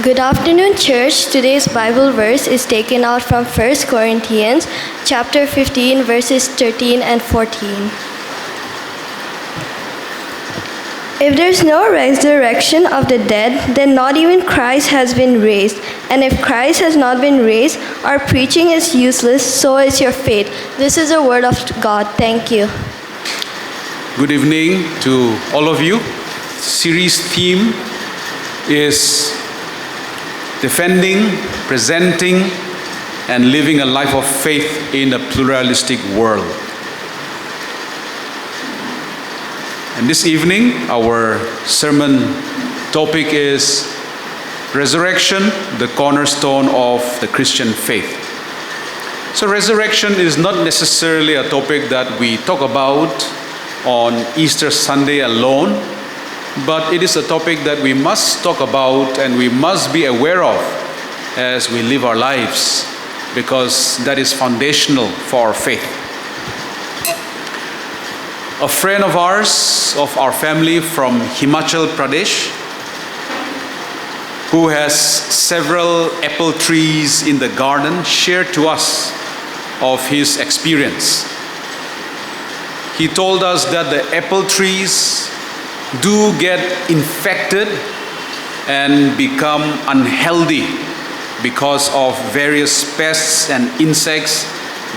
Good afternoon, church. Today's Bible verse is taken out from 1 Corinthians chapter 15, verses 13 and 14. If there's no resurrection of the dead, then not even Christ has been raised. And if Christ has not been raised, our preaching is useless, so is your faith. This is the word of God. Thank you. Good evening to all of you. Series theme is defending, presenting, and living a life of faith in a pluralistic world. And this evening, our sermon topic is Resurrection, the cornerstone of the Christian faith. So resurrection is not necessarily a topic that we talk about on Easter Sunday alone, but it is a topic that we must talk about and we must be aware of as we live our lives, because that is foundational for our faith. A friend of ours, of our family from Himachal Pradesh, who has several apple trees in the garden, shared to us of his experience. He told us that the apple trees do get infected and become unhealthy because of various pests and insects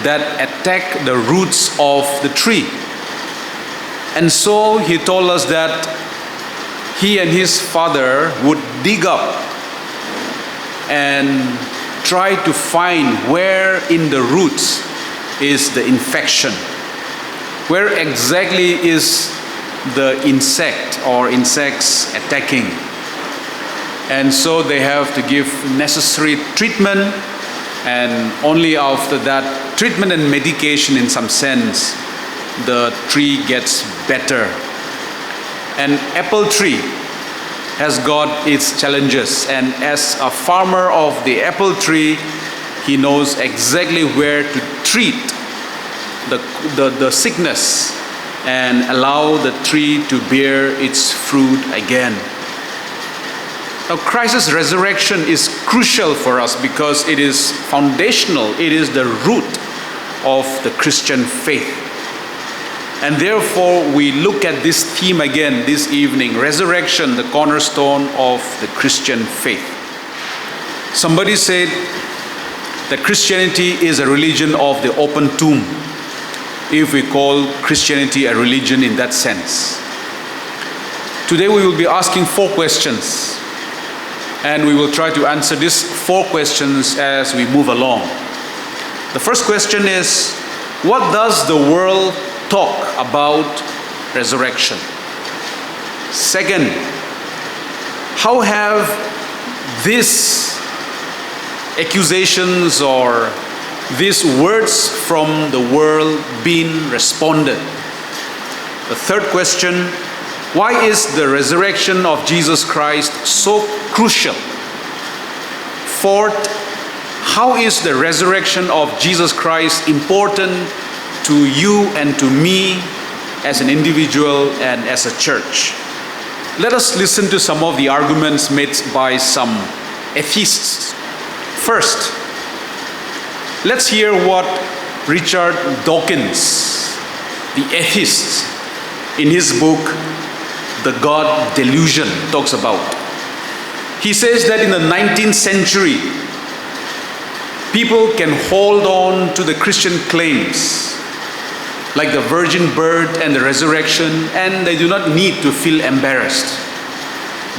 that attack the roots of the tree. And so he told us that he and his father would dig up and try to find where in the roots is the infection. Where exactly is the insect or insects attacking? And so they have to give necessary treatment, and only after that treatment and medication, in some sense, the tree gets better. An apple tree has got its challenges, and as a farmer of the apple tree, he knows exactly where to treat the sickness and allow the tree to bear its fruit again. Now, Christ's resurrection is crucial for us because it is foundational. It is the root of the Christian faith. And therefore, we look at this theme again this evening, resurrection, the cornerstone of the Christian faith. Somebody said that Christianity is a religion of the open tomb, if we call Christianity a religion in that sense. Today we will be asking 4 questions, and we will try to answer these 4 questions as we move along. The first question is, what does the world talk about resurrection? Second, how have these accusations or these words from the world been responded? The third question, why is the resurrection of Jesus Christ so crucial? Fourth, how is the resurrection of Jesus Christ important to you and to me as an individual and as a church? Let us listen to some of the arguments made by some atheists. First, let's hear what Richard Dawkins, the atheist, in his book, The God Delusion, talks about. He says that in the 19th century, people can hold on to the Christian claims, like the virgin birth and the resurrection, and they do not need to feel embarrassed.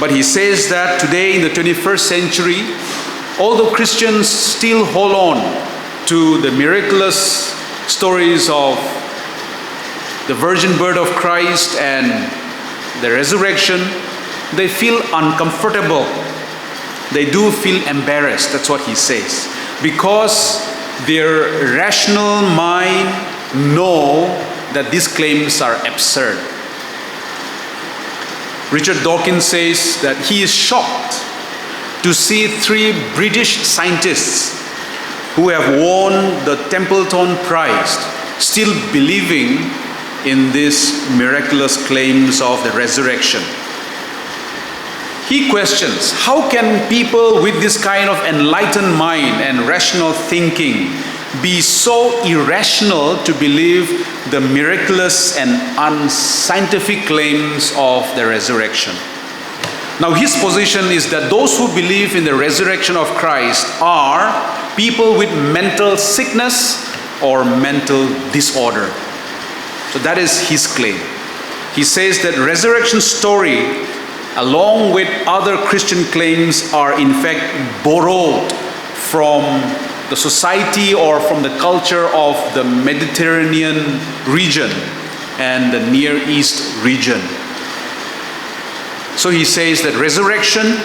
But he says that today in the 21st century, although Christians still hold on to the miraculous stories of the virgin birth of Christ and the resurrection, they feel uncomfortable. They do feel embarrassed, that's what he says, because their rational mind know that these claims are absurd. Richard Dawkins says that he is shocked to see 3 British scientists who have won the Templeton Prize still believing in these miraculous claims of the resurrection. He questions, how can people with this kind of enlightened mind and rational thinking be so irrational to believe the miraculous and unscientific claims of the resurrection? Now, his position is that those who believe in the resurrection of Christ are people with mental sickness or mental disorder. So that is his claim. He says that resurrection story, along with other Christian claims, are in fact borrowed from the society or from the culture of the Mediterranean region and the Near East region. So he says that resurrection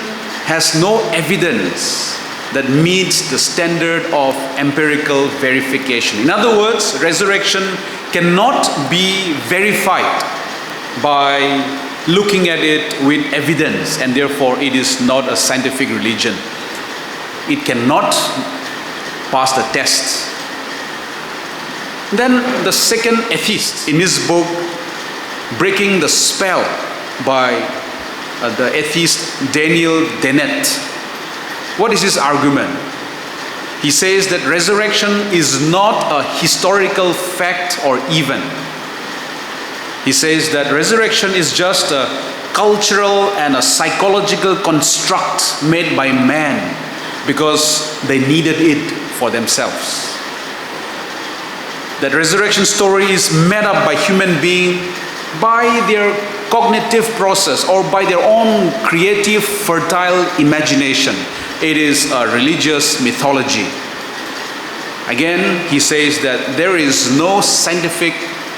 has no evidence that meets the standard of empirical verification. In other words, resurrection cannot be verified by looking at it with evidence, and therefore it is not a scientific religion. It cannot pass the test. Then the second atheist, in his book Breaking the Spell by the atheist Daniel Dennett, what is his argument? He says that resurrection is not a historical fact or event. He says that resurrection is just a cultural and a psychological construct made by man because they needed it for themselves. That resurrection story is made up by human beings by their cognitive process or by their own creative, fertile imagination. It is a religious mythology. Again, he says that there is no scientific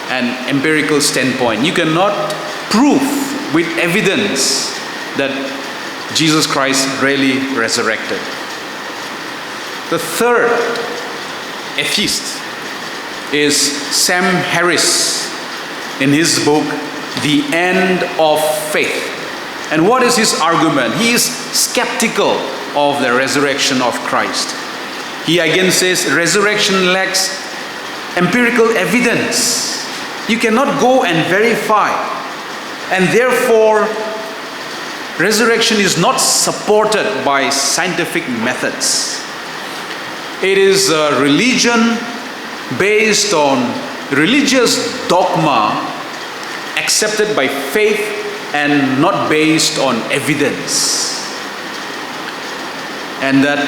and empirical standpoint. You cannot prove with evidence that Jesus Christ really resurrected. The third atheist is Sam Harris in his book, The End of Faith. And what is his argument? He is skeptical of the resurrection of Christ. He again says resurrection lacks empirical evidence. You cannot go and verify. And therefore, resurrection is not supported by scientific methods. It is a religion based on religious dogma accepted by faith and not based on evidence. And that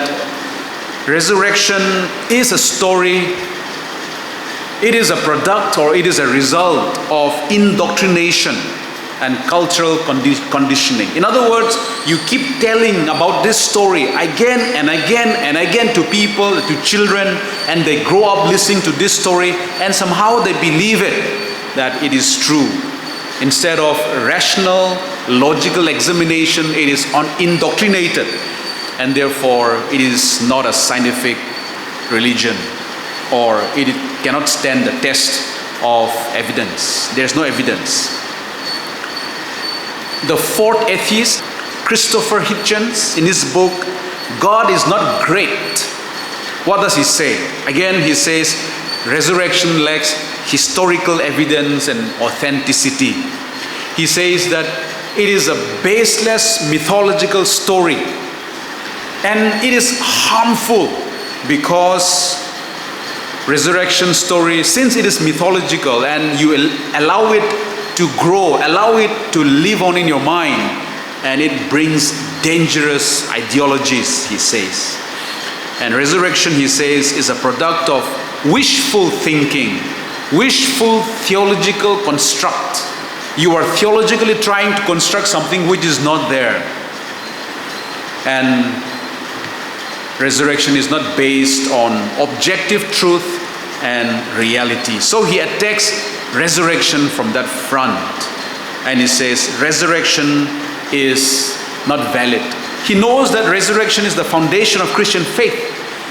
resurrection is a story, it is a product or it is a result of indoctrination and cultural conditioning. In other words, you keep telling about this story again and again and again to people, to children, and they grow up listening to this story and somehow they believe it, that it is true. Instead of rational, logical examination, it is indoctrinated, and therefore it is not a scientific religion, or it cannot stand the test of evidence. There is no evidence. The fourth atheist, Christopher Hitchens, in his book, God is Not Great. What does he say? Again, he says, resurrection lacks historical evidence and authenticity. He says that it is a baseless mythological story. And it is harmful because resurrection story, since it is mythological and you allow it to grow, allow it to live on in your mind, and it brings dangerous ideologies, he says. And resurrection, he says, is a product of wishful thinking, wishful theological construct. You are theologically trying to construct something which is not there. And resurrection is not based on objective truth and reality. So he attacks resurrection from that front. And he says resurrection is not valid. He knows that resurrection is the foundation of Christian faith.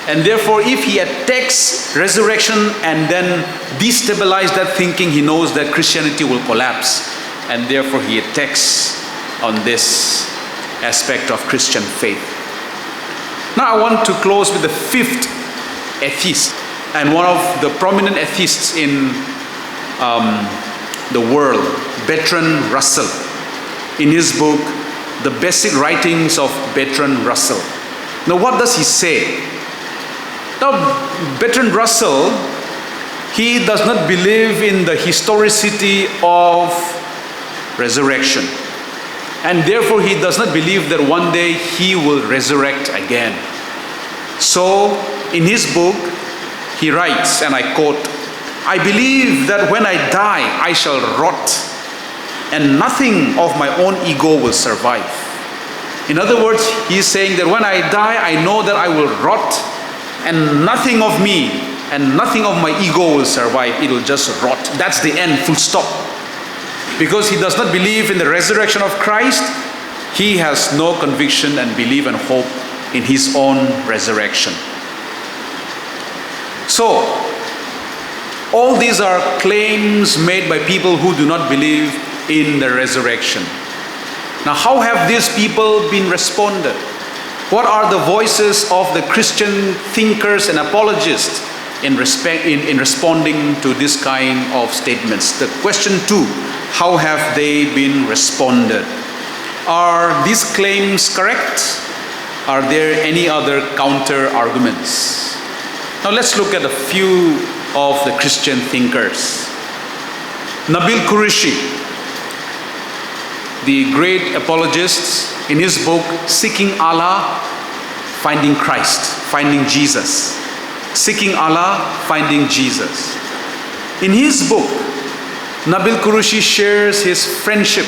And therefore, if he attacks resurrection and then destabilize that thinking, he knows that Christianity will collapse. And therefore, he attacks on this aspect of Christian faith. Now, I want to close with the fifth atheist, and one of the prominent atheists in the world, Bertrand Russell, in his book, the basic writings of Bertrand Russell. Now, what does he say? Now, Bertrand Russell, he does not believe in the historicity of resurrection. And therefore, he does not believe that one day he will resurrect again. So, in his book, he writes, and I quote, "I believe that when I die, I shall rot, and nothing of my own ego will survive." In other words, he is saying that when I die, I know that I will rot, and nothing of me and nothing of my ego will survive. It will just rot. That's the end, full stop. Because he does not believe in the resurrection of Christ, he has no conviction and belief and hope in his own resurrection. So, all these are claims made by people who do not believe in the resurrection. Now, how have these people been responded? What are the voices of the Christian thinkers and apologists in responding to this kind of statements? The question 2, how have they been responded? Are these claims correct? Are there any other counter arguments? Now let's look at a few of the Christian thinkers. Nabil Qureshi, the great apologist, in his book Seeking Allah, Finding Christ, Finding Jesus. Seeking Allah, Finding Jesus. In his book, Nabil Qureshi shares his friendship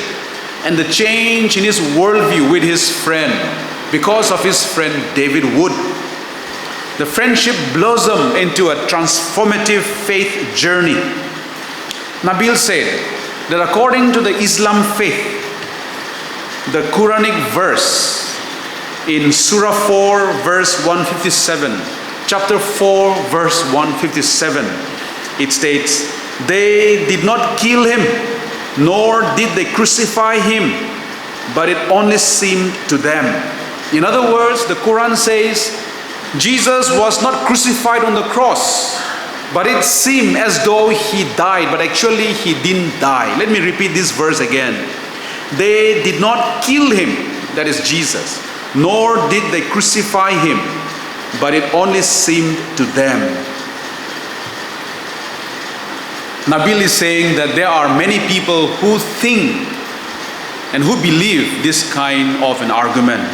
and the change in his worldview with his friend because of his friend David Wood. The friendship blossomed into a transformative faith journey. Nabil said that according to the Islam faith, the Quranic verse in Surah 4 verse 157, chapter 4 verse 157, it states, "They did not kill him, nor did they crucify him, but it only seemed to them." In other words, the Quran says, Jesus was not crucified on the cross, but it seemed as though he died, but actually he didn't die. Let me repeat this verse again. They did not kill him, that is Jesus, nor did they crucify him, but it only seemed to them. Nabil is saying that there are many people who think and who believe this kind of an argument.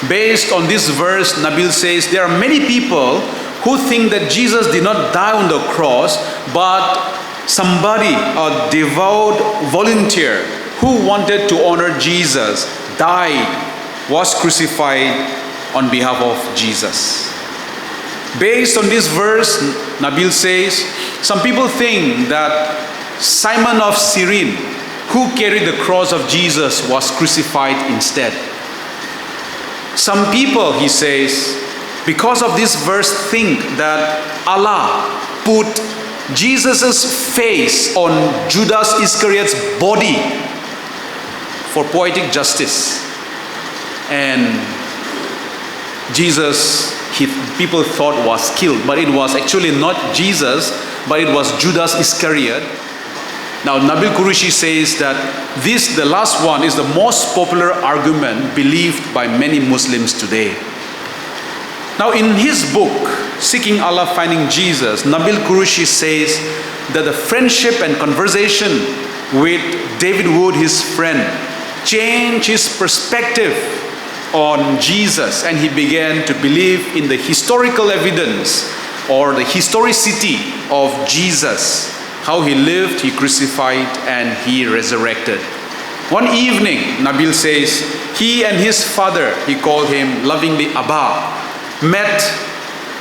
Based on this verse, Nabil says there are many people who think that Jesus did not die on the cross, but somebody, a devout volunteer who wanted to honor Jesus, died, was crucified on behalf of Jesus. Based on this verse, Nabil says, some people think that Simon of Cyrene, who carried the cross of Jesus, was crucified instead. Some people, he says, because of this verse, think that Allah put Jesus' face on Judas Iscariot's body for poetic justice. And Jesus, people thought was killed, but it was actually not Jesus, but it was Judas Iscariot. Now, Nabil Qureshi says that this, the last one, is the most popular argument believed by many Muslims today. Now, in his book, Seeking Allah, Finding Jesus, Nabil Qureshi says that the friendship and conversation with David Wood, his friend, changed his perspective on Jesus, and he began to believe in the historical evidence or the historicity of Jesus. How he lived, he crucified, and he resurrected. One evening, Nabil says, he and his father, he called him lovingly Abba, met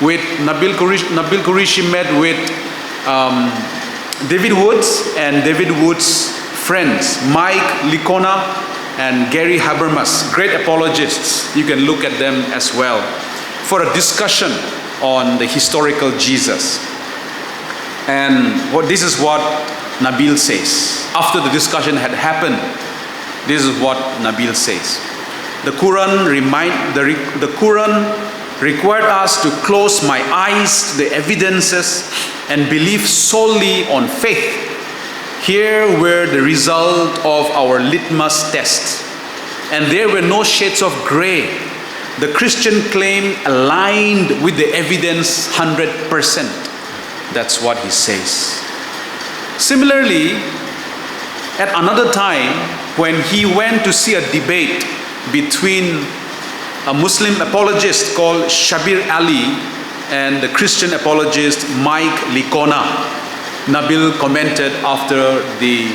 with Nabil Qureshi met with David Woods and David Woods' friends, Mike Licona and Gary Habermas, great apologists. You can look at them as well, for a discussion on the historical Jesus. And this is what Nabil says. After the discussion had happened, this is what Nabil says. The Quran required us to close my eyes to the evidences and believe solely on faith. Here were the result of our litmus test. and there were no shades of gray. The Christian claim aligned with the evidence 100%. That's what he says. Similarly, at another time, when he went to see a debate between a Muslim apologist called Shabir Ali and the Christian apologist Mike Licona, Nabil commented after the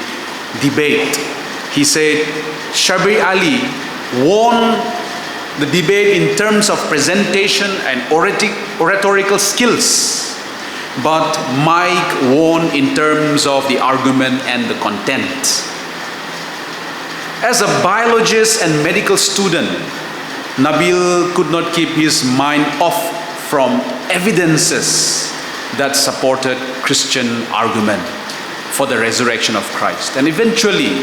debate. He said, Shabir Ali won the debate in terms of presentation and oratorical skills, but Mike won in terms of the argument and the content. As a biologist and medical student, Nabil could not keep his mind off from evidences that supported Christian argument for the resurrection of Christ. And eventually,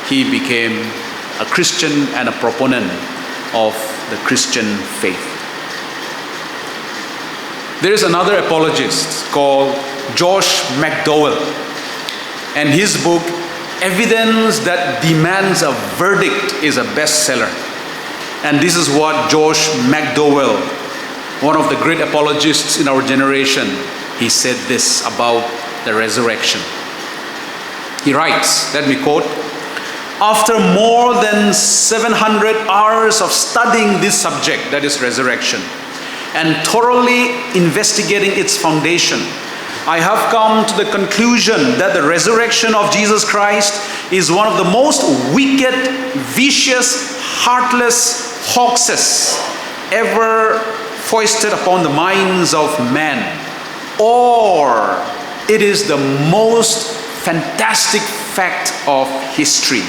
he became a Christian and a proponent of the Christian faith. There is another apologist called Josh McDowell, and his book, Evidence That Demands a Verdict, is a bestseller. And this is what Josh McDowell, one of the great apologists in our generation, he said this about the resurrection. He writes, let me quote, after more than 700 hours of studying this subject, that is resurrection, and thoroughly investigating its foundation, I have come to the conclusion that the resurrection of Jesus Christ is one of the most wicked, vicious, heartless hoaxes ever foisted upon the minds of man, or it is the most fantastic fact of history.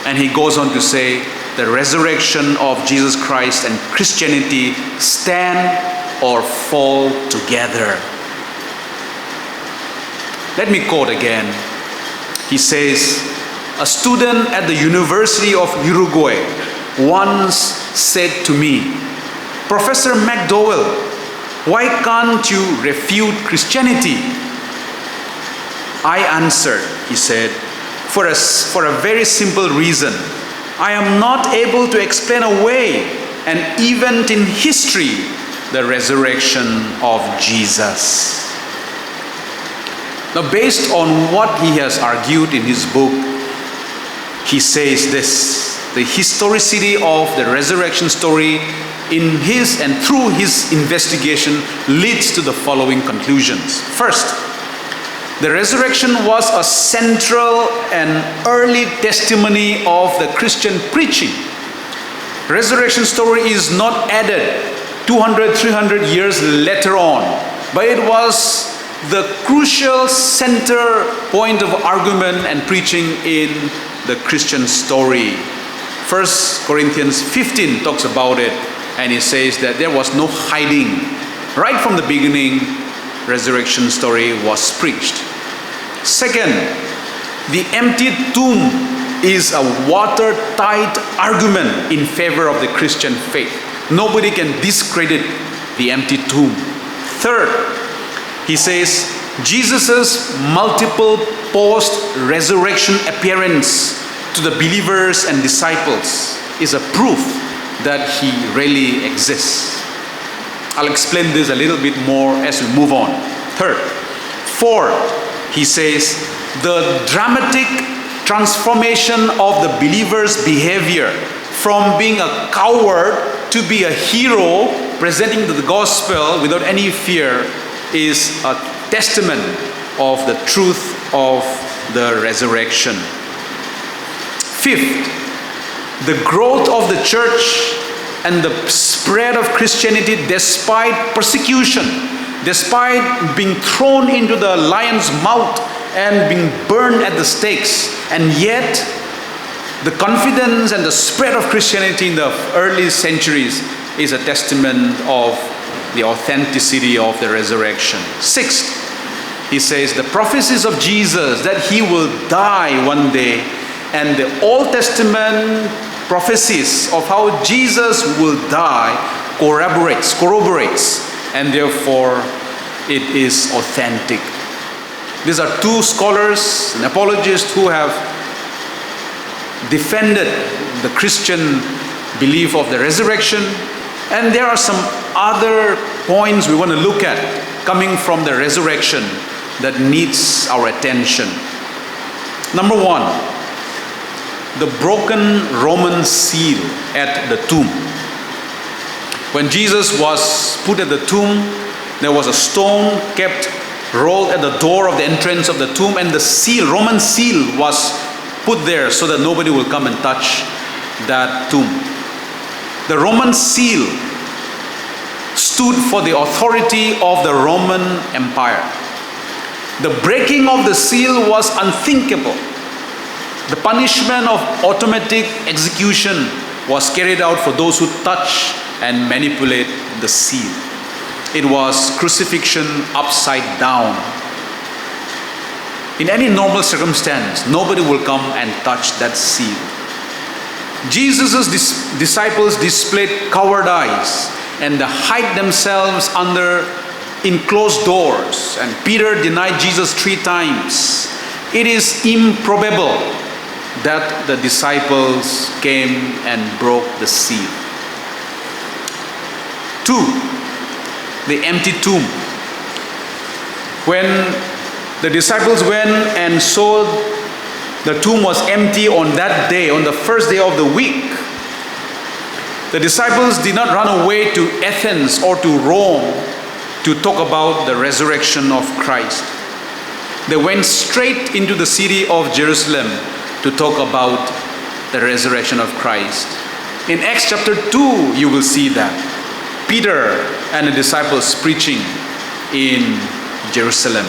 And he goes on to say, the resurrection of Jesus Christ and Christianity stand or fall together. Let me quote again. He says, a student at the University of Uruguay once said to me, Professor McDowell, why can't you refute Christianity? I answered, he said, for a very simple reason. I am not able to explain away an event in history, the resurrection of Jesus. Now, based on what he has argued in his book, he says this: the historicity of the resurrection story in his and through his investigation leads to the following conclusions. First, the resurrection was a central and early testimony of the Christian preaching. Resurrection story is not added 200, 300 years later on, but it was the crucial center point of argument and preaching in the Christian story. 1 Corinthians 15 talks about it, and it says that there was no hiding. Right from the beginning, resurrection story was preached. Second, the empty tomb is a watertight argument in favor of the Christian faith. Nobody can discredit the empty tomb. Third, he says, Jesus' multiple post-resurrection appearance to the believers and disciples is a proof that he really exists. I'll explain this a little bit more as we move on. Fourth, he says, the dramatic transformation of the believer's behavior from being a coward to be a hero presenting the gospel without any fear is a testament of the truth of the resurrection. Fifth, the growth of the church and the spread of Christianity despite persecution, despite being thrown into the lion's mouth and being burned at the stakes, and yet the confidence and the spread of Christianity in the early centuries is a testament of the authenticity of the resurrection. Sixth, he says the prophecies of Jesus that he will die one day, and the Old Testament prophecies of how Jesus will die corroborates, and therefore it is authentic. These are two scholars and apologists who have defended the Christian belief of the resurrection. And there are some other points we want to look at coming from the resurrection that needs our attention. Number one, the broken Roman seal at the tomb. When Jesus was put at the tomb, there was a stone kept rolled at the door of the entrance of the tomb, and the seal, Roman seal, was put there so that nobody will come and touch that tomb. The Roman seal stood for the authority of the Roman Empire. The breaking of the seal was unthinkable. The punishment of automatic execution was carried out for those who touch and manipulate the seal. It was crucifixion upside down. In any normal circumstance, nobody will come and touch that seal. Jesus' disciples displayed cowardice and they hide themselves under enclosed doors. And Peter denied Jesus 3 times. It is improbable that the disciples came and broke the seal. 2, the empty tomb. When the disciples went and saw the tomb was empty on that day, on the first day of the week, the disciples did not run away to Athens or to Rome to talk about the resurrection of Christ. They went straight into the city of Jerusalem to talk about the resurrection of Christ. In Acts chapter 2, you will see that. Peter and the disciples preaching in Jerusalem.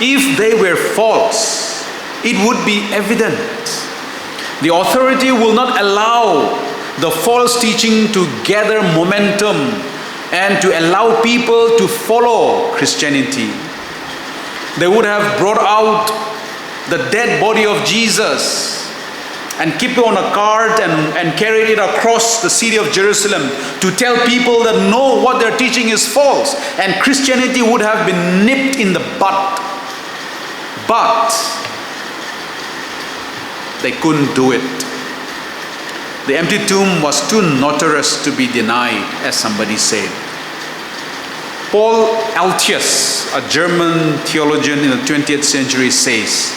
If they were false, it would be evident. The authority will not allow the false teaching to gather momentum and to allow people to follow Christianity. They would have brought out the dead body of Jesus and keep it on a cart and carried it across the city of Jerusalem to tell people that no, what they're teaching is false. And Christianity would have been nipped in the bud. But they couldn't do it. The empty tomb was too notorious to be denied, as somebody said. Paul Altius, a German theologian in the 20th century, says,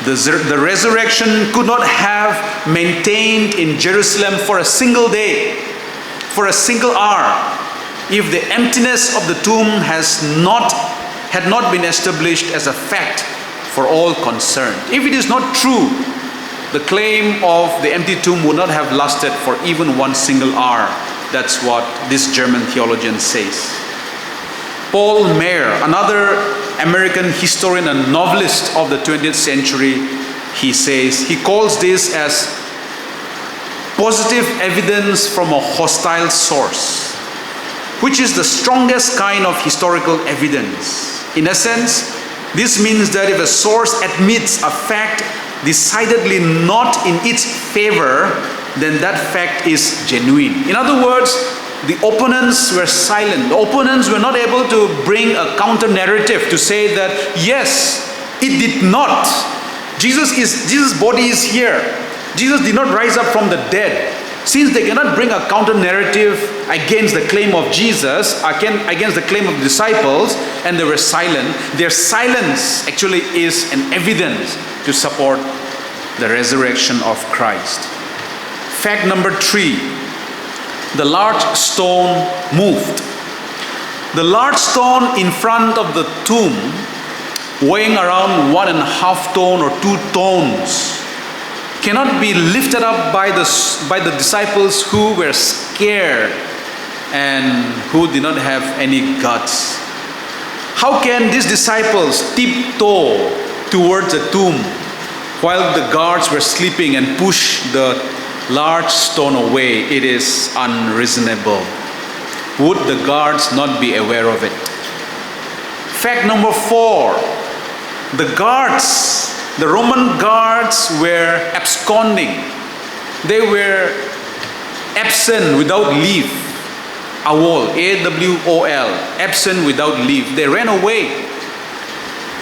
the resurrection could not have maintained in Jerusalem for a single day, for a single hour, if the emptiness of the tomb had not been established as a fact for all concerned. If it is not true, the claim of the empty tomb would not have lasted for even one single hour. That's what this German theologian says. Paul Maier, another American historian and novelist of the 20th century, he calls this as positive evidence from a hostile source, which is the strongest kind of historical evidence. In a sense, this means that if a source admits a fact decidedly not in its favor, then that fact is genuine. In other words, the opponents were silent. The opponents were not able to bring a counter narrative to say that yes, it did not. Jesus' body is here. Jesus did not rise up from the dead. Since they cannot bring a counter narrative against the claim of Jesus, against the claim of the disciples, and they were silent, their silence actually is an evidence to support the resurrection of Christ. Fact number 3, the large stone moved. The large stone in front of the tomb, weighing around 1.5 tons or 2 tons, cannot be lifted up by the disciples who were scared and who did not have any guts. How can these disciples tiptoe towards the tomb while the guards were sleeping and push the large stone away? It is unreasonable. Would the guards not be aware of it? Fact number 4, the Roman guards were absconding. They were absent without leave. AWOL, A-W-O-L, absent without leave. They ran away.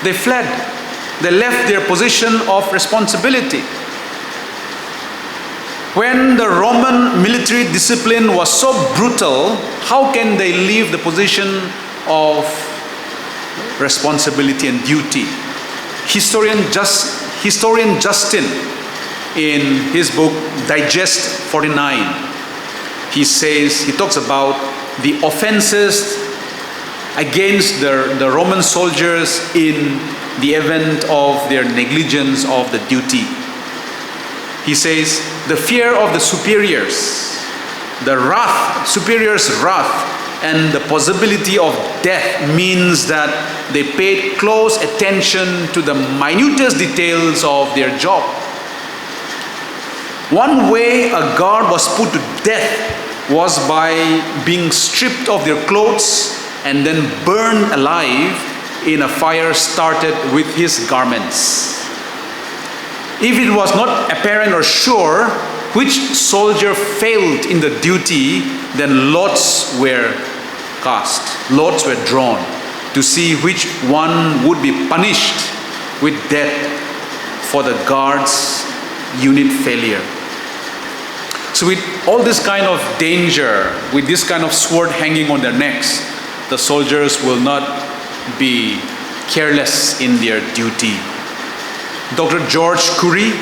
They fled. They left their position of responsibility. When the Roman military discipline was so brutal, how can they leave the position of responsibility and duty? Historian Justin, in his book Digest 49, he talks about the offenses against the Roman soldiers in the event of their negligence of the duty. He says, the fear of the superiors, superiors' wrath, and the possibility of death means that they paid close attention to the minutest details of their job. One way a guard was put to death was by being stripped of their clothes and then burned alive in a fire started with his garments. If it was not apparent or sure which soldier failed in the duty, then lots were cast, lots were drawn to see which one would be punished with death for the guard's unit failure. So with all this kind of danger, with this kind of sword hanging on their necks, the soldiers will not be careless in their duty. Dr. George Curry,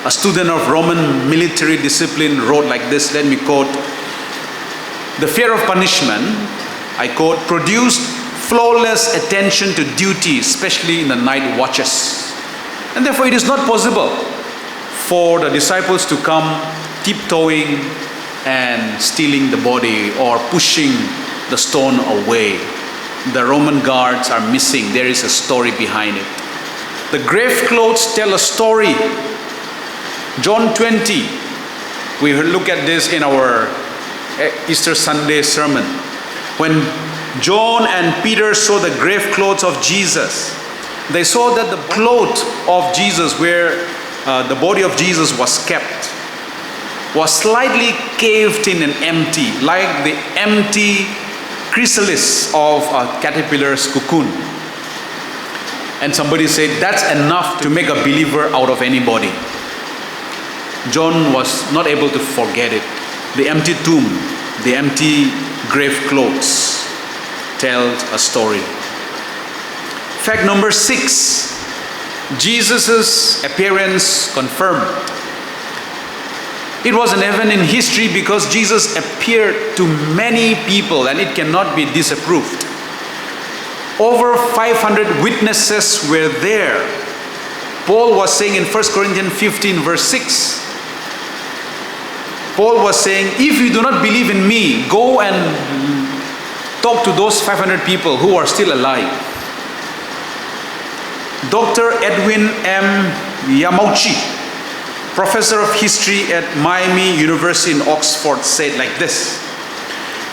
a student of Roman military discipline, wrote like this, let me quote, "The fear of punishment," I quote, "produced flawless attention to duty, especially in the night watches. And therefore it is not possible for the disciples to come tiptoeing and stealing the body or pushing the stone away. The Roman guards are missing. There is a story behind it. The grave clothes tell a story. John 20, we look at this in our Easter Sunday sermon. When John and Peter saw the grave clothes of Jesus, they saw that the cloth of Jesus, where the body of Jesus was kept, was slightly caved in and empty, like the empty chrysalis of a caterpillar's cocoon. And somebody said, that's enough to make a believer out of anybody. John was not able to forget it. The empty tomb, the empty grave clothes tells a story. Fact number 6, Jesus' appearance confirmed. It was an event in history because Jesus appeared to many people and it cannot be disapproved. Over 500 witnesses were there. Paul was saying in 1 Corinthians 15 verse 6, Paul was saying, if you do not believe in me, go and talk to those 500 people who are still alive. Dr. Edwin M. Yamauchi, professor of history at Miami University in Oxford, said like this: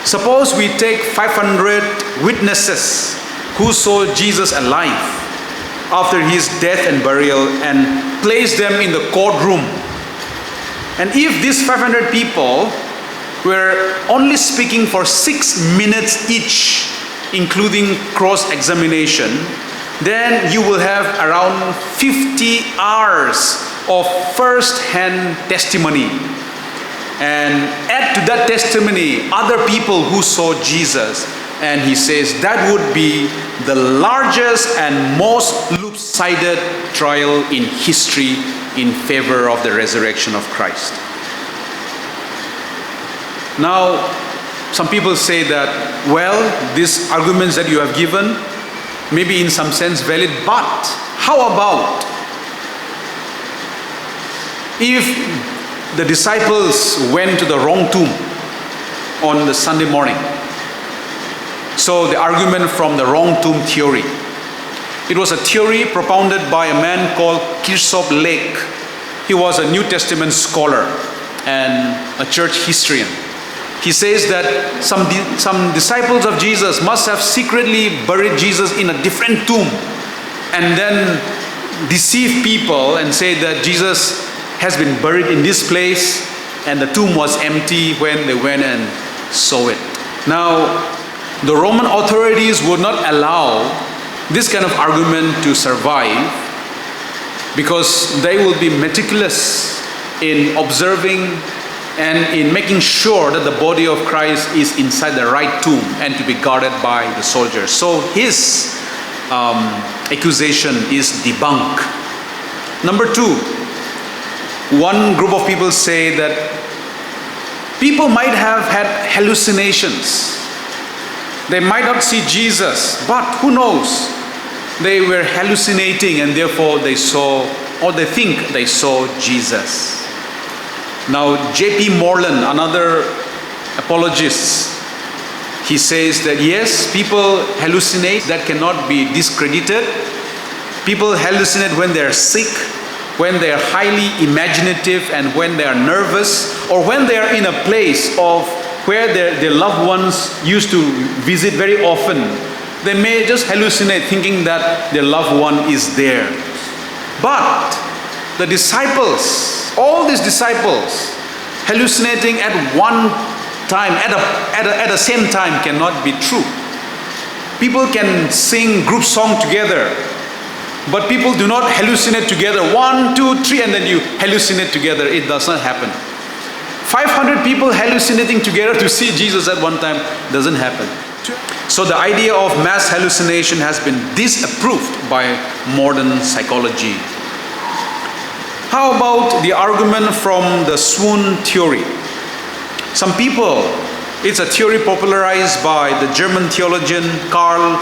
suppose we take 500 witnesses who saw Jesus alive after his death and burial and place them in the courtroom. And if these 500 people were only speaking for 6 minutes each, including cross-examination, then you will have around 50 hours of first-hand testimony. And add to that testimony other people who saw Jesus. And he says that would be the largest and most loop-sided trial in history in favor of the resurrection of Christ. Now, some people say that, well, these arguments that you have given may be in some sense valid, but how about if the disciples went to the wrong tomb on the Sunday morning? So the argument from the wrong tomb theory. It was a theory propounded by a man called Kirsopp Lake. He was a New Testament scholar and a church historian. He says that some disciples of Jesus must have secretly buried Jesus in a different tomb and then deceive people and say that Jesus has been buried in this place and the tomb was empty when they went and saw it. Now, the Roman authorities would not allow this kind of argument to survive because they will be meticulous in observing and in making sure that the body of Christ is inside the right tomb and to be guarded by the soldiers. So his accusation is debunked. Number two, one group of people say that people might have had hallucinations. They might not see Jesus, but who knows? They were hallucinating and therefore they saw, or they think they saw Jesus. Now, J.P. Moreland, another apologist, he says that yes, people hallucinate, that cannot be discredited. People hallucinate when they're sick, when they're highly imaginative, and when they are nervous, or when they are in a place of where their loved ones used to visit very often. They may just hallucinate thinking that their loved one is there. But the disciples, all these disciples, hallucinating at one time, at the same time, cannot be true. People can sing group song together, but people do not hallucinate together. 1, 2, 3, and then you hallucinate together. It does not happen. 500 people hallucinating together to see Jesus at one time doesn't happen. So the idea of mass hallucination has been disapproved by modern psychology. How about the argument from the swoon theory? Some people, it's a theory popularized by the German theologian Karl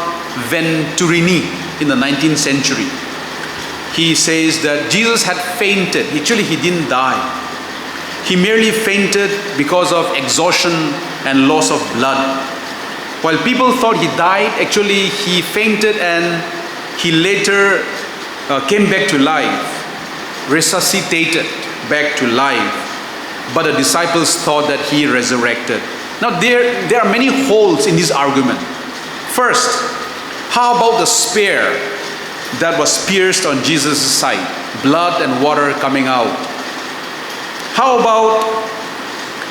Venturini in the 19th century. He says that Jesus had fainted. Actually, he didn't die. He merely fainted because of exhaustion and loss of blood. While people thought he died, actually he fainted and he later came back to life, resuscitated back to life. But the disciples thought that he resurrected. Now there are many holes in this argument. First, how about the spear that was pierced on Jesus' side? Blood and water coming out. How about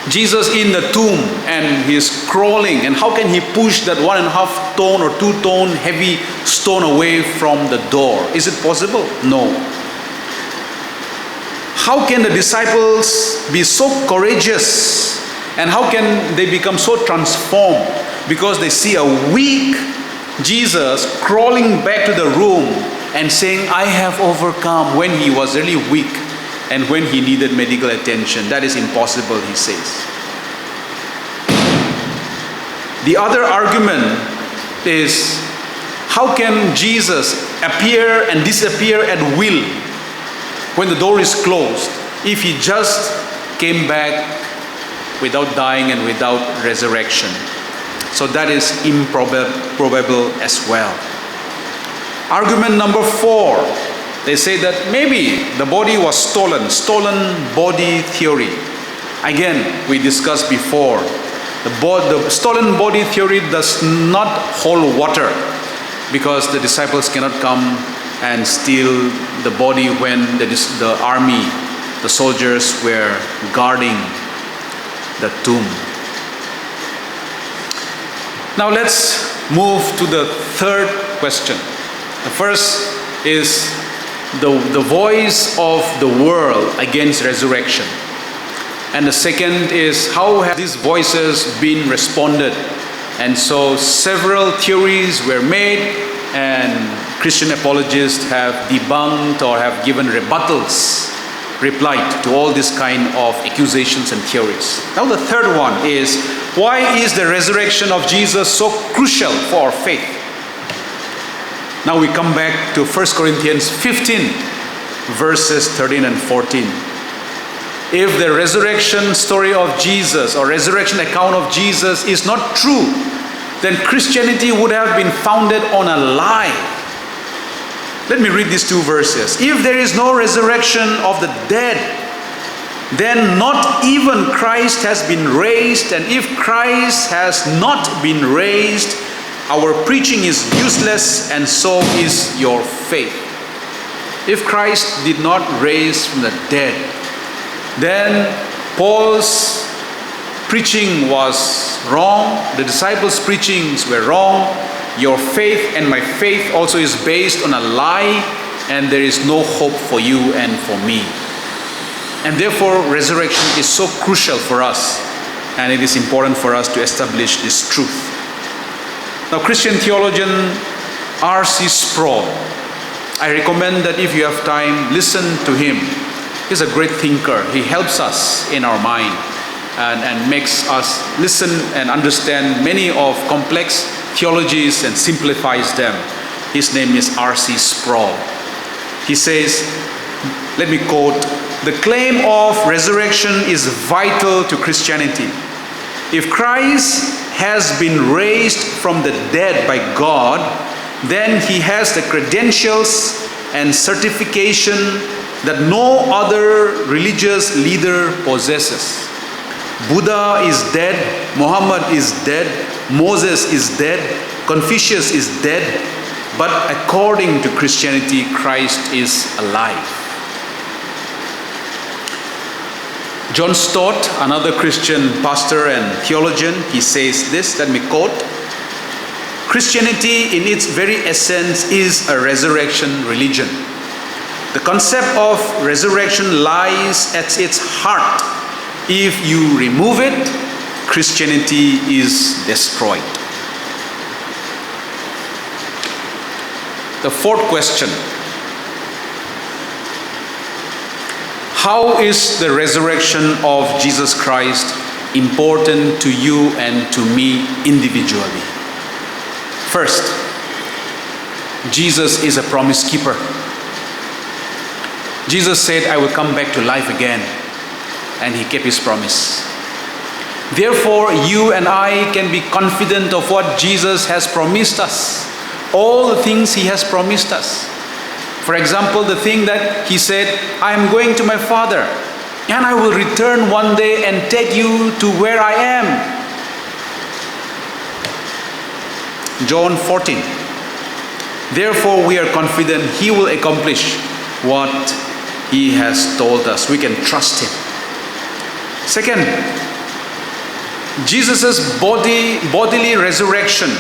Jesus in the tomb and he's crawling, and how can he push that 1.5 ton or 2 ton heavy stone away from the door? Is it possible? No. How can the disciples be so courageous, and how can they become so transformed? Because they see a weak Jesus crawling back to the room and saying, I have overcome, when he was really weak and when he needed medical attention. That is impossible, he says. The other argument is, how can Jesus appear and disappear at will when the door is closed, if he just came back without dying and without resurrection? So that is improbable as well. Argument number 4, they say that maybe the body was stolen body theory. Again, we discussed before, the stolen body theory does not hold water, because the disciples cannot come and steal the body when the army, the soldiers were guarding the tomb. Now let's move to the third question. The first is the voice of the world against resurrection. And the second is, how have these voices been responded? And so several theories were made, and Christian apologists have debunked or have given rebuttals, replied to all this kind of accusations and theories. Now the third one is, why is the resurrection of Jesus so crucial for our faith? Now we come back to 1 Corinthians 15, verses 13 and 14. If the resurrection story of Jesus or resurrection account of Jesus is not true, then Christianity would have been founded on a lie. Let me read these 2 verses. If there is no resurrection of the dead, then not even Christ has been raised. And if Christ has not been raised, our preaching is useless, and so is your faith. If Christ did not raise from the dead, then Paul's preaching was wrong, the disciples' preachings were wrong, your faith and my faith also is based on a lie, and there is no hope for you and for me. And therefore, resurrection is so crucial for us, and it is important for us to establish this truth. Now, Christian theologian R.C. Sproul, I recommend that if you have time, listen to him. He's a great thinker. He helps us in our mind and makes us listen and understand many of complex theologies and simplifies them. His name is R.C. Sproul. He says, let me quote, "The claim of resurrection is vital to Christianity. If Christ has been raised from the dead by God, then he has the credentials and certification that no other religious leader possesses. Buddha is dead, Muhammad is dead, Moses is dead, Confucius is dead, but according to Christianity, Christ is alive." John Stott, another Christian pastor and theologian, he says this, let me quote, "Christianity in its very essence is a resurrection religion. The concept of resurrection lies at its heart. If you remove it, Christianity is destroyed." The fourth question: how is the resurrection of Jesus Christ important to you and to me individually? First, Jesus is a promise keeper. Jesus said, "I will come back to life again," and he kept his promise. Therefore, you and I can be confident of what Jesus has promised us, all the things he has promised us. For example, the thing that he said, "I am going to my Father, and I will return one day and take you to where I am." John 14. Therefore, we are confident he will accomplish what he has told us. We can trust him. Second, Jesus' bodily resurrection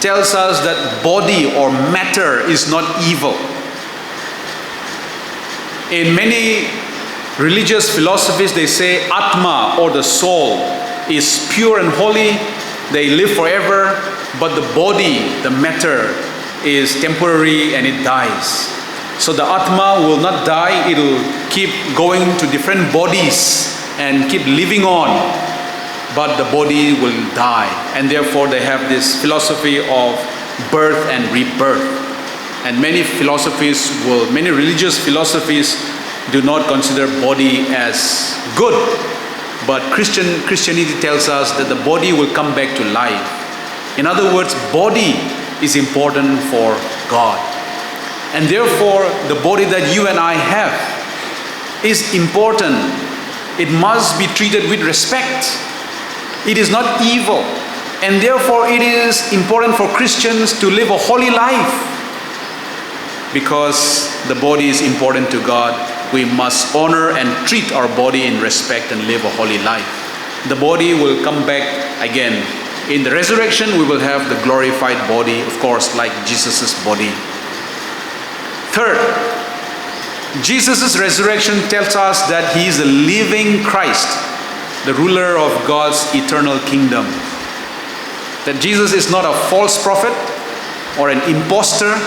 tells us that body or matter is not evil. In many religious philosophies, they say Atma or the soul is pure and holy, they live forever, but the body, the matter, is temporary and it dies. So the Atma will not die, it will keep going to different bodies and keep living on, but the body will die. And therefore they have this philosophy of birth and rebirth. And many religious philosophies do not consider body as good. But Christianity tells us that the body will come back to life. In other words, body is important for God. And therefore, the body that you and I have is important. It must be treated with respect. It is not evil. And therefore, it is important for Christians to live a holy life. Because the body is important to God, we must honor and treat our body in respect and live a holy life. The body will come back again. In the resurrection, we will have the glorified body, of course, like Jesus' body. Third, Jesus' resurrection tells us that he is the living Christ, the ruler of God's eternal kingdom. That Jesus is not a false prophet or an impostor,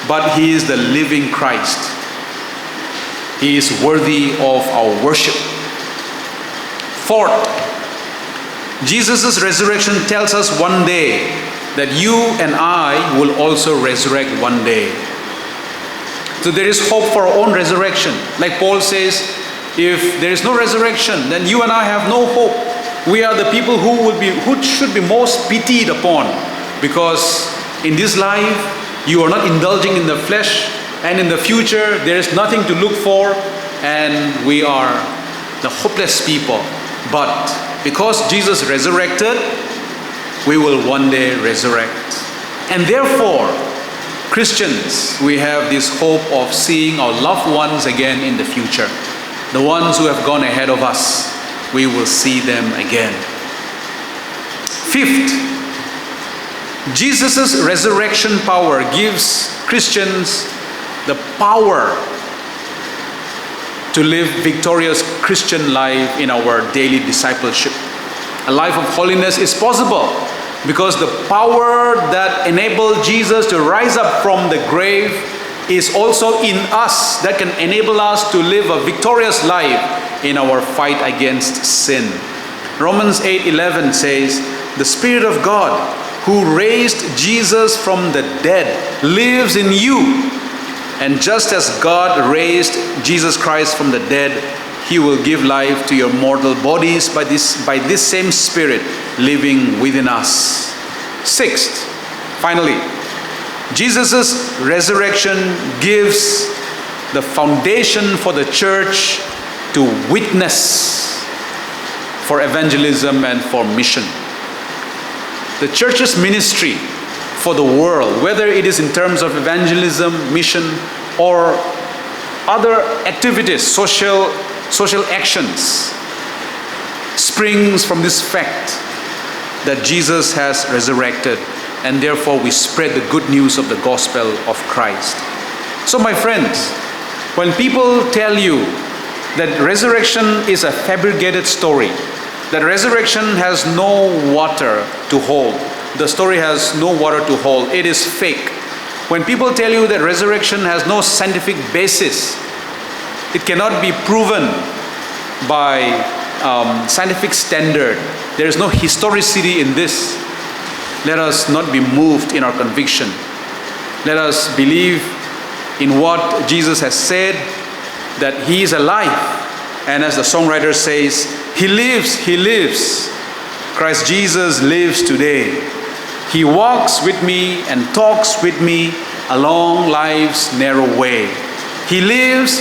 but he is the living Christ. He is worthy of our worship. Fourth, Jesus' resurrection tells us one day that you and I will also resurrect one day. So there is hope for our own resurrection. Like Paul says, if there is no resurrection, then you and I have no hope. We are the people who should be most pitied upon, because in this life you are not indulging in the flesh, and in the future there is nothing to look for, and we are the hopeless people. But because Jesus resurrected, we will one day resurrect. And therefore, Christians, we have this hope of seeing our loved ones again in the future. The ones who have gone ahead of us, we will see them again. Fifth, Jesus' resurrection power gives Christians the power to live victorious Christian life in our daily discipleship. A life of holiness is possible because the power that enabled Jesus to rise up from the grave is also in us, that can enable us to live a victorious life in our fight against sin. Romans 8:11 says, "The Spirit of God who raised Jesus from the dead lives in you. And just as God raised Jesus Christ from the dead, He will give life to your mortal bodies by this same Spirit living within us." Sixth, finally, Jesus' resurrection gives the foundation for the church to witness for evangelism and for mission. The church's ministry for the world, whether it is in terms of evangelism, mission, or other activities, social actions, springs from this fact that Jesus has resurrected, and therefore we spread the good news of the gospel of Christ. So my friends, when people tell you that resurrection is a fabricated story, that resurrection has no water to hold, the story has no water to hold, it is fake. When people tell you that resurrection has no scientific basis, it cannot be proven by scientific standard, there is no historicity in this, let us not be moved in our conviction. Let us believe in what Jesus has said, that He is alive. And as the songwriter says, He lives, He lives. Christ Jesus lives today. He walks with me and talks with me along life's narrow way. He lives,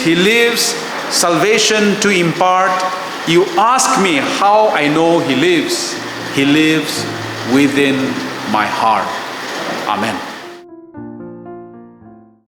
salvation to impart. You ask me how I know He lives. He lives within my heart. Amen.